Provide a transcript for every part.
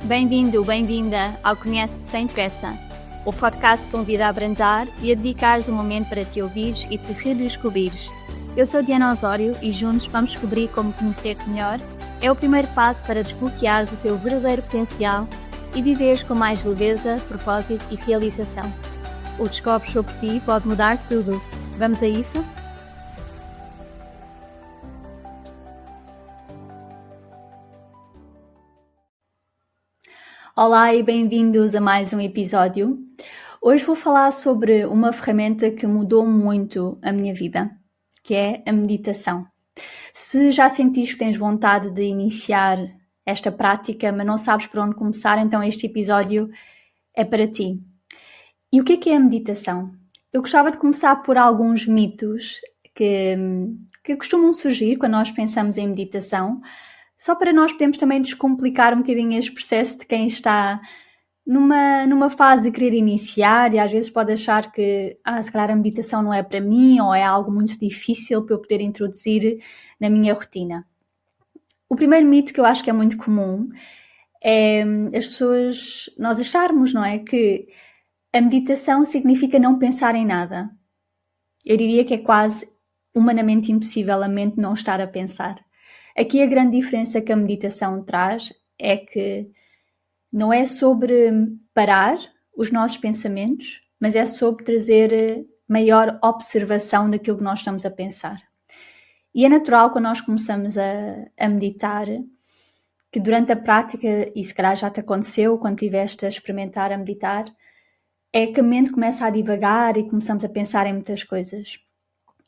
Bem-vindo, bem-vinda ao Conhece Sem Pressa, o podcast que convida a abrandar e a dedicares um momento para te ouvires e te redescobrires. Eu sou Diana Osório e juntos vamos descobrir como conhecer-te melhor. É o primeiro passo para desbloqueares o teu verdadeiro potencial e viveres com mais leveza, propósito e realização. O Descobres sobre ti pode mudar tudo. Vamos a isso? Olá e bem-vindos a mais um episódio. Hoje vou falar sobre uma ferramenta que mudou muito a minha vida, que é a meditação. Se já sentiste que tens vontade de iniciar esta prática, mas não sabes por onde começar, então este episódio é para ti. E o que é a meditação? Eu gostava de começar por alguns mitos que costumam surgir quando nós pensamos em meditação, só para nós podermos também descomplicar um bocadinho este processo de quem está numa fase de querer iniciar e às vezes pode achar que se calhar a meditação não é para mim ou é algo muito difícil para eu poder introduzir na minha rotina. O primeiro mito que eu acho que é muito comum é as pessoas, nós acharmos, não é, que a meditação significa não pensar em nada. Eu diria que é quase humanamente impossível a mente não estar a pensar. Aqui a grande diferença que a meditação traz é que não é sobre parar os nossos pensamentos, mas é sobre trazer maior observação daquilo que nós estamos a pensar. E é natural quando nós começamos a meditar, que durante a prática, e se calhar já te aconteceu quando estiveste a experimentar a meditar, é que a mente começa a divagar e começamos a pensar em muitas coisas.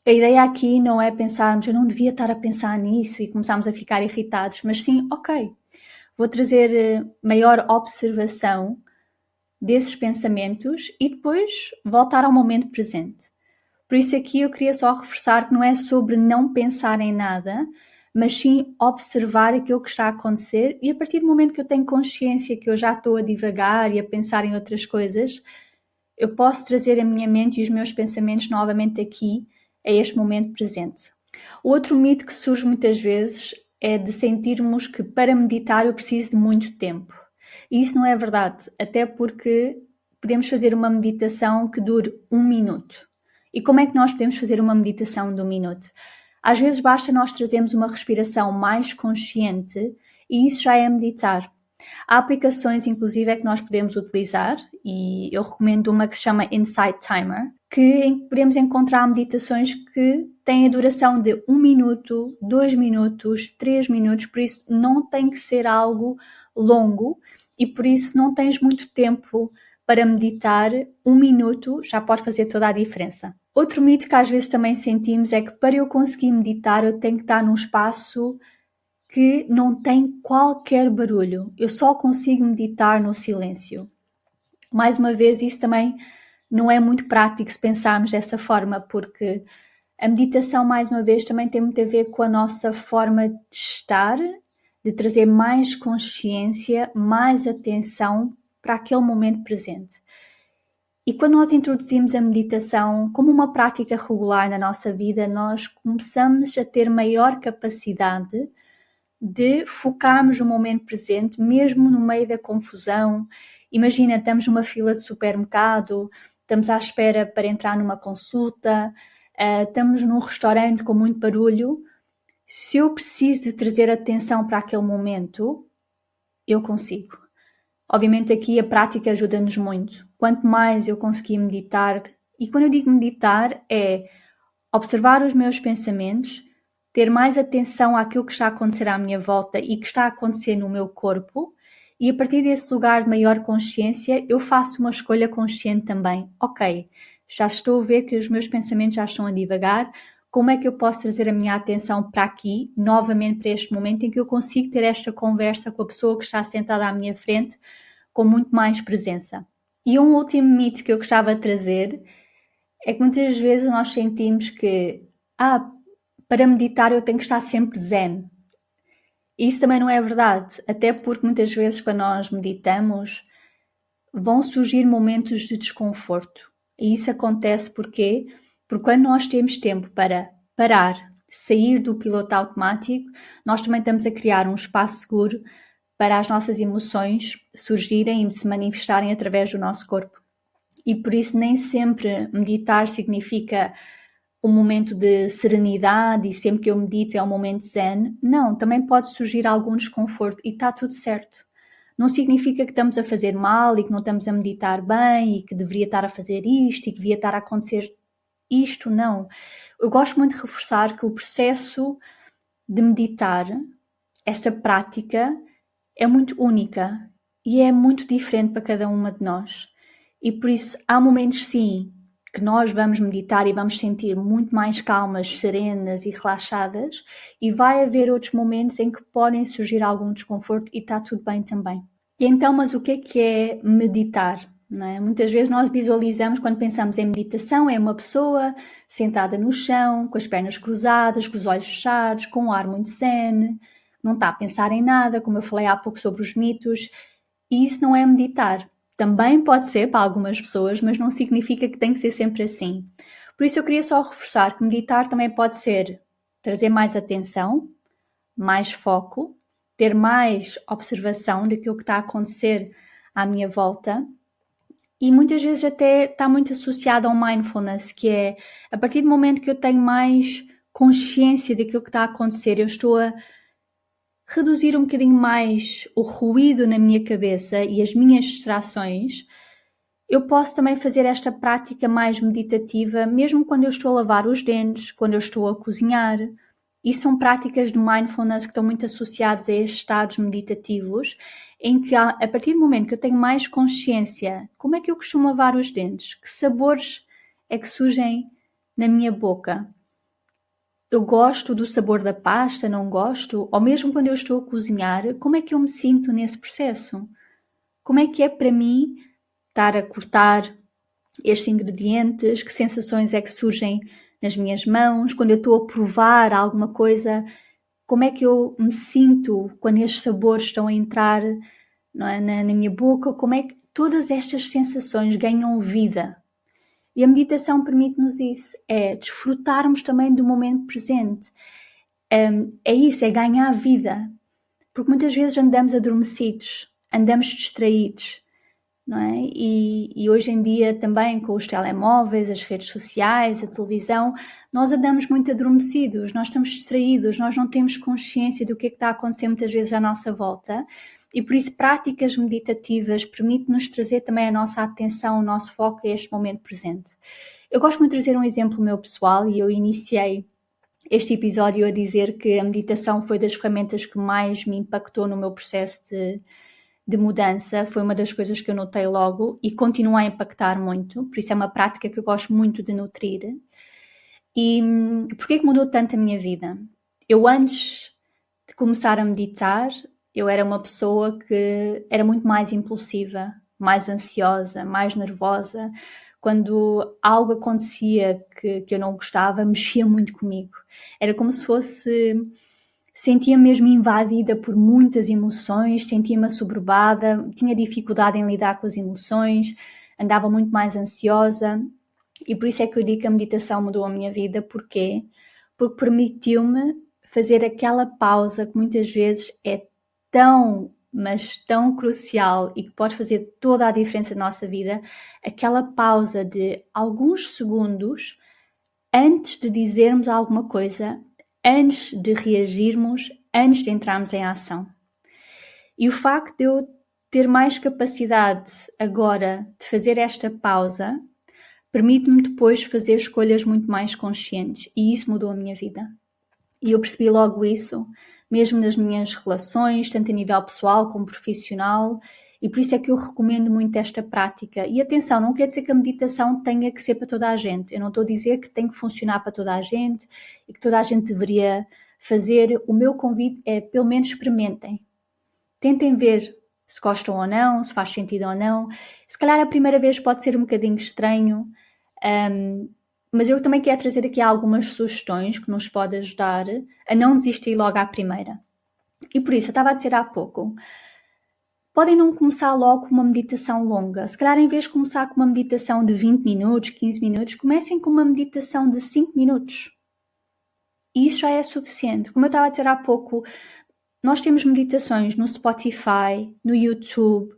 A ideia aqui não é pensarmos, eu não devia estar a pensar nisso e começarmos a ficar irritados, mas sim, ok, vou trazer maior observação desses pensamentos e depois voltar ao momento presente. Por isso aqui eu queria só reforçar que não é sobre não pensar em nada, mas sim observar aquilo que está a acontecer e a partir do momento que eu tenho consciência que eu já estou a divagar e a pensar em outras coisas, eu posso trazer a minha mente e os meus pensamentos novamente aqui, a este momento presente. O outro mito que surge muitas vezes é de sentirmos que para meditar eu preciso de muito tempo. E isso não é verdade, até porque podemos fazer uma meditação que dure 1 minuto. E como é que nós podemos fazer uma meditação de 1 minuto? Às vezes basta nós trazermos uma respiração mais consciente e isso já é meditar. Há aplicações, inclusive, que nós podemos utilizar e eu recomendo uma que se chama Insight Timer, em que podemos encontrar meditações que têm a duração de 1 minuto, 2 minutos, 3 minutos, por isso não tem que ser algo longo e por isso não tens muito tempo para meditar. 1 minuto já pode fazer toda a diferença. Outro mito que às vezes também sentimos é que para eu conseguir meditar eu tenho que estar num espaço que não tem qualquer barulho. Eu só consigo meditar no silêncio. Mais uma vez, isso também não é muito prático se pensarmos dessa forma, porque a meditação, mais uma vez, também tem muito a ver com a nossa forma de estar, de trazer mais consciência, mais atenção para aquele momento presente. E quando nós introduzimos a meditação como uma prática regular na nossa vida, nós começamos a ter maior capacidade de focarmos no momento presente, mesmo no meio da confusão. Imagina, estamos numa fila de supermercado, estamos à espera para entrar numa consulta, estamos num restaurante com muito barulho. Se eu preciso de trazer atenção para aquele momento, eu consigo. Obviamente aqui a prática ajuda-nos muito. Quanto mais eu conseguir meditar, e quando eu digo meditar é observar os meus pensamentos, ter mais atenção àquilo que está a acontecer à minha volta e que está a acontecer no meu corpo, e a partir desse lugar de maior consciência, eu faço uma escolha consciente também. Ok, já estou a ver que os meus pensamentos já estão a divagar, como é que eu posso trazer a minha atenção para aqui, novamente para este momento em que eu consigo ter esta conversa com a pessoa que está sentada à minha frente, com muito mais presença. E um último mito que eu gostava de trazer é que muitas vezes nós sentimos que para meditar eu tenho que estar sempre zen. E isso também não é verdade, até porque muitas vezes quando nós meditamos vão surgir momentos de desconforto. E isso acontece porque quando nós temos tempo para parar, sair do piloto automático, nós também estamos a criar um espaço seguro para as nossas emoções surgirem e se manifestarem através do nosso corpo. E por isso nem sempre meditar significa um momento de serenidade e sempre que eu medito é um momento zen. Não, também pode surgir algum desconforto e está tudo certo. Não significa que estamos a fazer mal e que não estamos a meditar bem e que deveria estar a fazer isto e que devia estar a acontecer isto, não. Eu gosto muito de reforçar que o processo de meditar, esta prática, é muito única e é muito diferente para cada uma de nós. E por isso há momentos, sim, que nós vamos meditar e vamos sentir muito mais calmas, serenas e relaxadas, e vai haver outros momentos em que podem surgir algum desconforto e está tudo bem também. E então, mas o que é meditar? Não é? Muitas vezes nós visualizamos, quando pensamos em meditação, é uma pessoa sentada no chão, com as pernas cruzadas, com os olhos fechados, com um ar muito zen, não está a pensar em nada, como eu falei há pouco sobre os mitos, e isso não é meditar. Também pode ser para algumas pessoas, mas não significa que tem que ser sempre assim. Por isso eu queria só reforçar que meditar também pode ser trazer mais atenção, mais foco, ter mais observação daquilo que está a acontecer à minha volta. E muitas vezes até está muito associado ao mindfulness, que é a partir do momento que eu tenho mais consciência daquilo que está a acontecer, eu estou a reduzir um bocadinho mais o ruído na minha cabeça e as minhas distrações, eu posso também fazer esta prática mais meditativa, mesmo quando eu estou a lavar os dentes, quando eu estou a cozinhar. E são práticas de mindfulness que estão muito associadas a estes estados meditativos, em que a partir do momento que eu tenho mais consciência, como é que eu costumo lavar os dentes? Que sabores é que surgem na minha boca? Eu gosto do sabor da pasta, não gosto? Ou mesmo quando eu estou a cozinhar, como é que eu me sinto nesse processo? Como é que é para mim estar a cortar estes ingredientes? Que sensações é que surgem nas minhas mãos? Quando eu estou a provar alguma coisa, como é que eu me sinto quando estes sabores estão a entrar, não é, na minha boca? Como é que todas estas sensações ganham vida? E a meditação permite-nos isso, é desfrutarmos também do momento presente. É isso, é ganhar vida. Porque muitas vezes andamos adormecidos, andamos distraídos, não é? E hoje em dia também com os telemóveis, as redes sociais, a televisão, nós andamos muito adormecidos, nós estamos distraídos, nós não temos consciência do que é que está a acontecer muitas vezes à nossa volta. E por isso práticas meditativas permitem-nos trazer também a nossa atenção, o nosso foco a este momento presente. Eu gosto muito de trazer um exemplo meu pessoal e eu iniciei este episódio a dizer que a meditação foi das ferramentas que mais me impactou no meu processo de mudança, foi uma das coisas que eu notei logo e continua a impactar muito, por isso é uma prática que eu gosto muito de nutrir. E porquê que mudou tanto a minha vida? Eu antes de começar a meditar, eu era uma pessoa que era muito mais impulsiva, mais ansiosa, mais nervosa. Quando algo acontecia que eu não gostava, mexia muito comigo. Era como se fosse... Sentia-me mesmo invadida por muitas emoções, sentia-me assoberbada, tinha dificuldade em lidar com as emoções, andava muito mais ansiosa. E por isso é que eu digo que a meditação mudou a minha vida. Porquê? Porque permitiu-me fazer aquela pausa que muitas vezes é tão, mas tão crucial e que pode fazer toda a diferença na nossa vida, aquela pausa de alguns segundos antes de dizermos alguma coisa, antes de reagirmos, antes de entrarmos em ação. E o facto de eu ter mais capacidade agora de fazer esta pausa permite-me depois fazer escolhas muito mais conscientes e isso mudou a minha vida. E eu percebi logo isso, mesmo nas minhas relações, tanto a nível pessoal como profissional, e por isso é que eu recomendo muito esta prática. E atenção, não quer dizer que a meditação tenha que ser para toda a gente. Eu não estou a dizer que tem que funcionar para toda a gente e que toda a gente deveria fazer. O meu convite é, pelo menos experimentem. Tentem ver se gostam ou não, se faz sentido ou não. Se calhar a primeira vez pode ser um bocadinho estranho, mas eu também quero trazer aqui algumas sugestões que nos podem ajudar a não desistir logo à primeira. E por isso, eu estava a dizer há pouco, podem não começar logo com uma meditação longa. Se calhar, em vez de começar com uma meditação de 20 minutos, 15 minutos, comecem com uma meditação de 5 minutos. E isso já é suficiente. Como eu estava a dizer há pouco, Nós temos meditações no Spotify, no YouTube,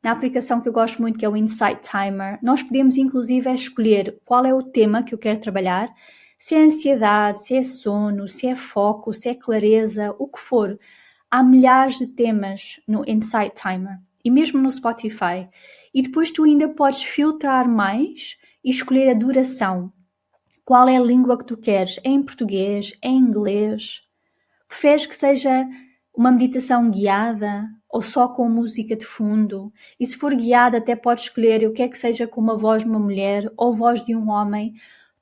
na aplicação que eu gosto muito, que é o Insight Timer. Nós podemos inclusive escolher qual é o tema que eu quero trabalhar, se é ansiedade, se é sono, se é foco, se é clareza, o que for. Há milhares de temas no Insight Timer e mesmo no Spotify. E depois tu ainda podes filtrar mais e escolher a duração. Qual é a língua que tu queres? É em português? É em inglês? Preferes que seja uma meditação guiada ou só com música de fundo? E se for guiada, até podes escolher o que é que seja com uma voz de uma mulher ou voz de um homem.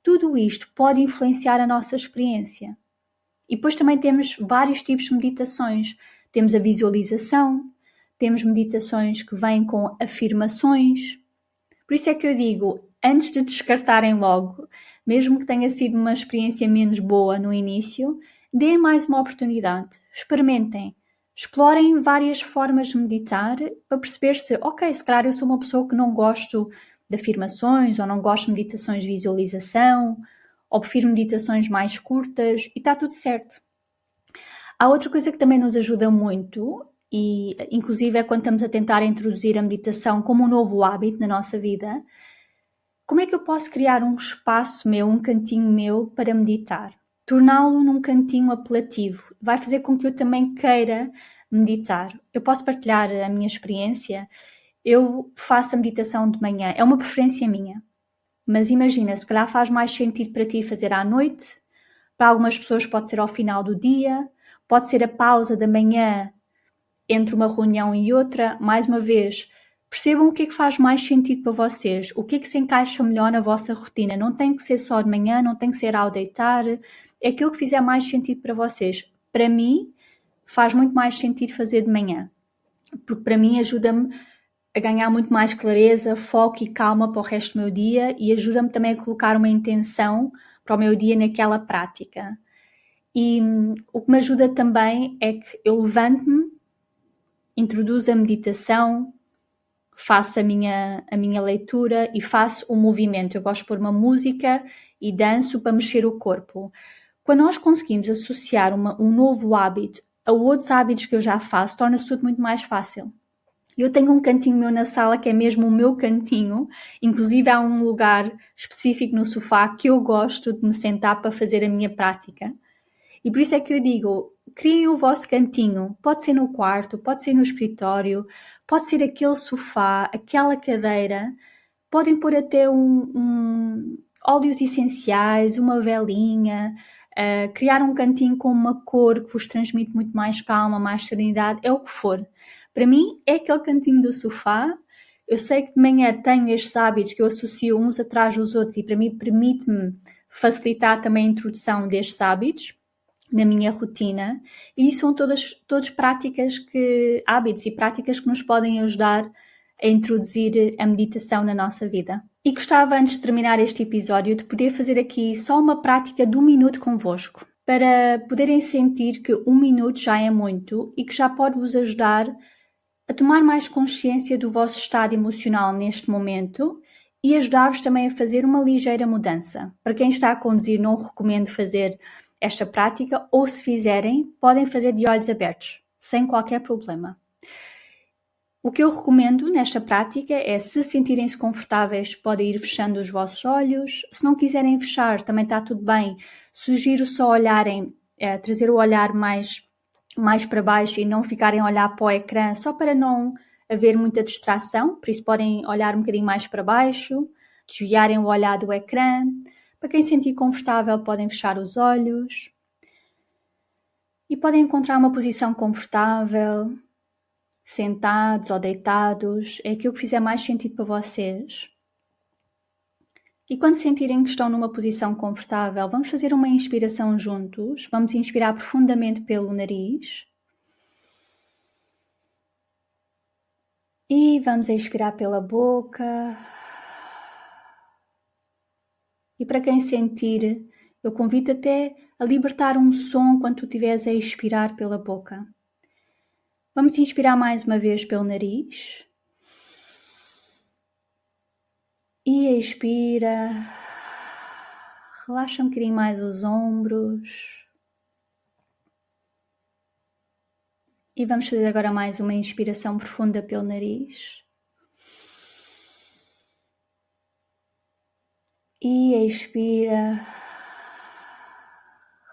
Tudo isto pode influenciar a nossa experiência. E depois também temos vários tipos de meditações. Temos a visualização, temos meditações que vêm com afirmações. Por isso é que eu digo, antes de descartarem logo, mesmo que tenha sido uma experiência menos boa no início, deem mais uma oportunidade, experimentem, explorem várias formas de meditar para perceber se, ok, se calhar eu sou uma pessoa que não gosto de afirmações ou não gosto de meditações de visualização ou prefiro meditações mais curtas e está tudo certo. Há outra coisa que também nos ajuda muito e inclusive é quando estamos a tentar introduzir a meditação como um novo hábito na nossa vida. Como é que eu posso criar um espaço meu, um cantinho meu para meditar? Torná-lo num cantinho apelativo. Vai fazer com que eu também queira meditar. Eu posso partilhar a minha experiência. Eu faço a meditação de manhã. É uma preferência minha. Mas imagina, se calhar faz mais sentido para ti fazer à noite. Para algumas pessoas pode ser ao final do dia. Pode ser a pausa da manhã entre uma reunião e outra. Mais uma vez, percebam o que é que faz mais sentido para vocês, o que é que se encaixa melhor na vossa rotina. Não tem que ser só de manhã, não tem que ser ao deitar, é aquilo que fizer mais sentido para vocês. Para mim, faz muito mais sentido fazer de manhã, porque para mim ajuda-me a ganhar muito mais clareza, foco e calma para o resto do meu dia e ajuda-me também a colocar uma intenção para o meu dia naquela prática. E o que me ajuda também é que eu levanto-me, introduzo a meditação, faço a minha leitura e faço um movimento. Eu gosto de pôr uma música e danço para mexer o corpo. Quando nós conseguimos associar um novo hábito a outros hábitos que eu já faço, torna-se tudo muito mais fácil. Eu tenho um cantinho meu na sala que é mesmo o meu cantinho, inclusive há um lugar específico no sofá que eu gosto de me sentar para fazer a minha prática. E por isso é que eu digo, criem o vosso cantinho, pode ser no quarto, pode ser no escritório, pode ser aquele sofá, aquela cadeira, podem pôr até óleos essenciais, uma velinha, criar um cantinho com uma cor que vos transmite muito mais calma, mais serenidade, é o que for. Para mim é aquele cantinho do sofá. Eu sei que de manhã tenho estes hábitos que eu associo uns atrás dos outros e para mim permite-me facilitar também a introdução destes hábitos na minha rotina, e são todas práticas hábitos e práticas que nos podem ajudar a introduzir a meditação na nossa vida. E gostava, antes de terminar este episódio, de poder fazer aqui só uma prática de 1 minuto convosco, para poderem sentir que 1 minuto já é muito e que já pode vos ajudar a tomar mais consciência do vosso estado emocional neste momento e ajudar-vos também a fazer uma ligeira mudança. Para quem está a conduzir, não recomendo fazer esta prática, ou se fizerem, podem fazer de olhos abertos, sem qualquer problema. O que eu recomendo nesta prática é, se sentirem-se confortáveis, podem ir fechando os vossos olhos. Se não quiserem fechar, também está tudo bem. Sugiro só olharem, trazer o olhar mais para baixo e não ficarem a olhar para o ecrã, só para não haver muita distração. Por isso podem olhar um bocadinho mais para baixo, desviarem o olhar do ecrã. Para quem se sentir confortável, podem fechar os olhos e podem encontrar uma posição confortável, sentados ou deitados, é aquilo que fizer mais sentido para vocês. E quando sentirem que estão numa posição confortável, vamos fazer uma inspiração juntos. Vamos inspirar profundamente pelo nariz. E vamos expirar pela boca. E para quem sentir, eu convido até a libertar um som quando tu estiveres a expirar pela boca. Vamos inspirar mais uma vez pelo nariz. E expira. Relaxa um bocadinho mais os ombros. E vamos fazer agora mais uma inspiração profunda pelo nariz. E expira.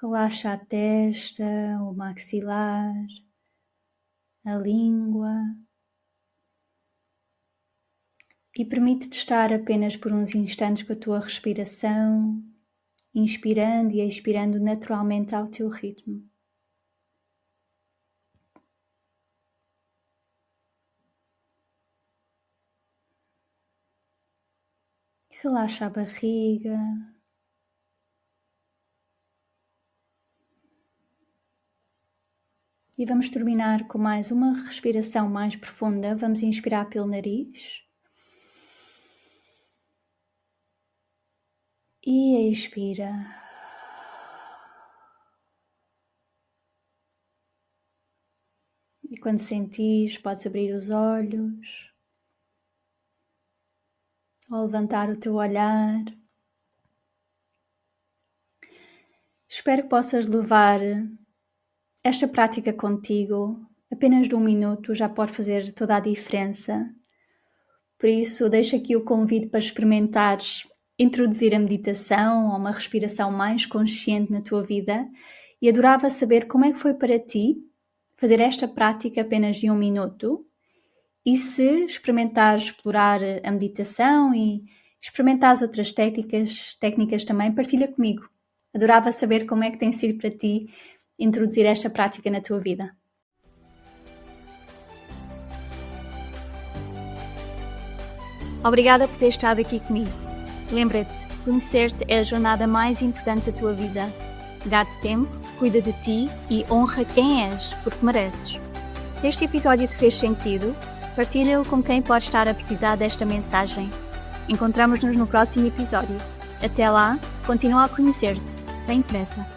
Relaxa a testa, o maxilar, a língua. E permite-te estar apenas por uns instantes com a tua respiração, inspirando e expirando naturalmente ao teu ritmo. Relaxa a barriga. E vamos terminar com mais uma respiração mais profunda. Vamos inspirar pelo nariz. E expira. E quando sentires, podes abrir os olhos. Ou levantar o teu olhar. Espero que possas levar esta prática contigo. Apenas de 1 minuto já pode fazer toda a diferença. Por isso, deixo aqui o convite para experimentares introduzir a meditação ou uma respiração mais consciente na tua vida e adorava saber como é que foi para ti fazer esta prática apenas de 1 minuto e se experimentares explorar a meditação e experimentares outras técnicas também, partilha comigo. Adorava saber como é que tem sido para ti introduzir esta prática na tua vida. Obrigada por ter estado aqui comigo. Lembra-te, conhecer-te é a jornada mais importante da tua vida. Dá-te tempo, cuida de ti e honra quem és, porque mereces. Se este episódio te fez sentido, partilha-o com quem pode estar a precisar desta mensagem. Encontramos-nos no próximo episódio. Até lá, continua a conhecer-te, sem pressa.